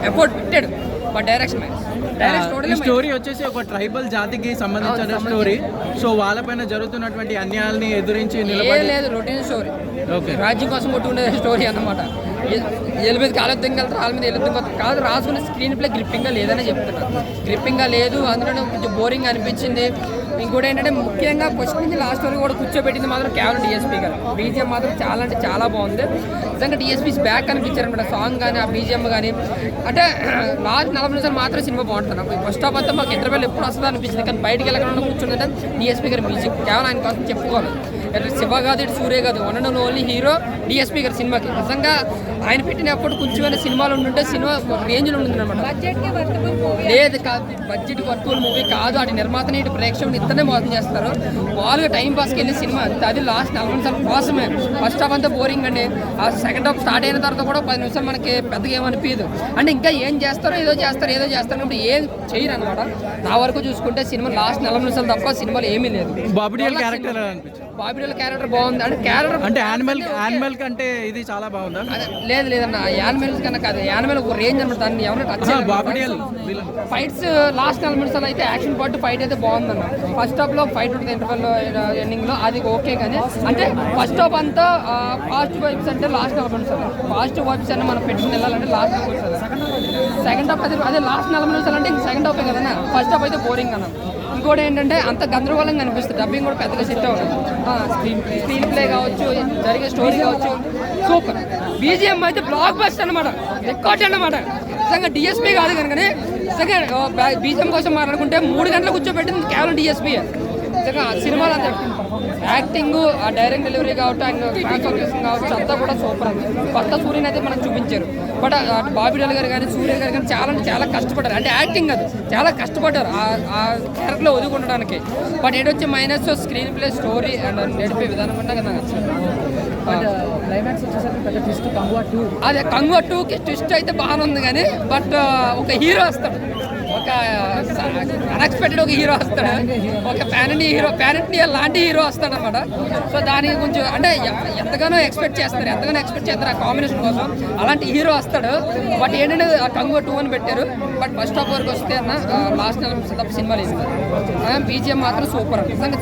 Effort పెట్టాడు, but direction story వచ్చేసి ఒక ట్రైబల్ జాతికి సంబంధించిన స్టోరీ. సో వాళ్ళపైన జరుగుతున్నటువంటి అన్యాయాలని ఎదురించి లేదు, రొటీన్ స్టోరీ. ఓకే, రాజ్యం కోసం కొట్టుకునే స్టోరీ అన్నమాట. ఏళ్ళ మీద కాలెత్తం వెళ్తారు, వాళ్ళ మీద ఏళ్ళెత్తం కాదు. రాసుకున్న స్క్రీన్ ప్లే గ్రిప్పింగ్గా లేదని చెప్తున్నారు. గ్రిప్పింగ్గా లేదు, అందులో కొంచెం బోరింగ్ అనిపించింది. ఇంకోటి ఏంటంటే ముఖ్యంగా ఫస్ట్ నుంచి లాస్ట్ వరకు కూడా కూర్చోబెట్టింది మాత్రం కేవలం డిఎస్పీ గారు. బీజిఎం మాత్రం చాలా అంటే చాలా బాగుంది నిజంగా. డిఎస్పీస్ బ్యాక్ అనిపించారు అనమాట. సాంగ్ కానీ ఆ బీజిఎం కానీ అంటే లాస్ట్ 40 నిమిషాలు మాత్రం సినిమా బాగుంటుంది. నాకు ఫస్ట్ ఆఫ్ అంతా మాకు ఇంటర్వెల్ ఎప్పుడు వస్తుందో అనిపించింది, కానీ బయటికి వెళ్ళకుండా కూర్చుందంటే డిఎస్పీ గారి మ్యూజిక్ కేవలం ఆయన కోసం చెప్పుకోవాలి. ఇటు శివ కాదు, ఇటు సూర్య కాదు, one and only hero DSP గారి సినిమాకి. నిజంగా ఆయన పెట్టినప్పుడు కొంచెం సినిమాలు ఉంటుంటే సినిమా రేంజ్లో ఉంటుంది అనమాట. లేదు కాదు, బడ్జెట్ వర్తువుల్ మూవీ కాదు. అటు నిర్మాతని ఇటు ప్రేక్షకులు ఇద్దరే మోసం చేస్తారు. వాళ్ళుగా టైం పాస్కి వెళ్ళి సినిమా అంతే. అది లాస్ట్ 40 నిమిషాల కోసమే. ఫస్ట్ హాఫ్ అంతా బోరింగ్ అండి. ఆ సెకండ్ హాఫ్ స్టార్ట్ అయిన తర్వాత కూడా 10 నిమిషాలు మనకి పెద్దగా ఏమనిపించదు. అంటే ఇంకా ఏం చేస్తారో ఏదో చేస్తారు కాబట్టి ఏం చేయరు అనమాట. నా వరకు చూసుకుంటే సినిమా లాస్ట్ 40 నిమిషాలు తప్ప సినిమాలో ఏమీ లేదు. బాబిడియల్ క్యారెక్టర్ అనిపించింది. బాబిడియల్ క్యారెక్టర్ బాగుంది. అంటే క్యారెక్టర్ అంటే యానిమల్ కంటే ఇది చాలా బాగుందా? లేదన్న, యానిమల్స్ కన్నా కాదు. యానిమల్ ఒక రేంజ్ అనమాట. దాన్ని ఏమన్నా ఫైట్స్ లాస్ట్ 40 నిమిషాలు అయితే యాక్షన్ పార్ట్ ఫైట్ అయితే బాగుందన్న. ఫస్ట్ హాఫ్ లో ఫైట్ ఉంటుంది ఇంటర్వెల్ ఎండింగ్ లో, అది ఓకే. కానీ అంటే ఫస్ట్ హాఫ్ అంతా పాజిటివ్ వైబ్స్ అంటే లాస్ట్ 40 నిమిషాలు. పాజిటివ్ వైబ్స్ అన్న మనం పెట్టుకుని వెళ్ళాలంటే లాస్ట్ 40 నిమిషాలు. సెకండ్ హాఫ్ అదే లాస్ట్ 40 నిమిషాలు అంటే ఇంక సెకండ్ హాఫ్ కదన్నా. ఫస్ట్ హాఫ్ అయితే బోరింగ్ అన్న. ఇంకోటి ఏంటంటే అంత గందరగోళంగా అనిపిస్తుంది. డబ్బింగ్ కూడా పెద్దగా సెట్ అవ్వదు. స్క్రీన్ ప్లే కావచ్చు, జరిగే స్టోరీ కావచ్చు, సూపర్. బీజిఎం అయితే బ్లాక్ బస్టర్ అనమాట, రికార్డ్ అన్నమాట. నిజంగా డిఎస్పీ కాదు కనుకనే నిజంగా బీజిఎం కోసం మాట్లాడుకుంటే 3 గంటలు కూర్చోబెట్టింది కేవలం డిఎస్పీ. నిజంగా సినిమాలు అంతా యాక్టింగ్, ఆ డైరెక్ట్ డెలివరీ కావచ్చు, అండ్ ఫ్యాన్స్ ఆర్గనైజేషన్ కావచ్చు, అంతా కూడా సూపర్ అండి. కొత్త సూర్యని అయితే మనకు చూపించారు. బట్ అటు బాబిడియల్ గారు కానీ సూర్య గారు కానీ చాలా కష్టపడ్డారు. అంటే యాక్టింగ్ అది చాలా కష్టపడ్డారు ఆ క్యారెక్టర్లో ఒదుకుండడానికి. బట్ ఏడొచ్చే minus screenplay, story and నడిపే విధానం అంటే కదా క్లైమాక్స్ వచ్చేసరికి పెద్ద ట్విస్ట్ కంగువా 2. అదే కంగువా 2కి ట్విస్ట్ అయితే బాగానే ఉంది. కానీ బట్ ఒక హీరో వస్తాడు, ఒక అన్ఎక్స్పెక్టెడ్ ఒక హీరో వస్తాడు, ఒక ప్యాన్ ఇండియా లాంటి హీరో వస్తాడు అనమాట. సో దానికి కొంచెం అంటే ఎంతగానో ఎక్స్పెక్ట్ చేస్తారు ఆ కాంబినేషన్ కోసం. అలాంటి హీరో వస్తాడు. బట్ ఏంటంటే ఆ కంగువా 2 అని పెట్టారు. బట్ ఫస్ట్ హాఫ్ వరకు వస్తే అన్న లాస్ట్ 40 నిమిషాలు తప్ప సినిమా లేదు. బీజిఎం మాత్రం సూపర్ నిజంగా.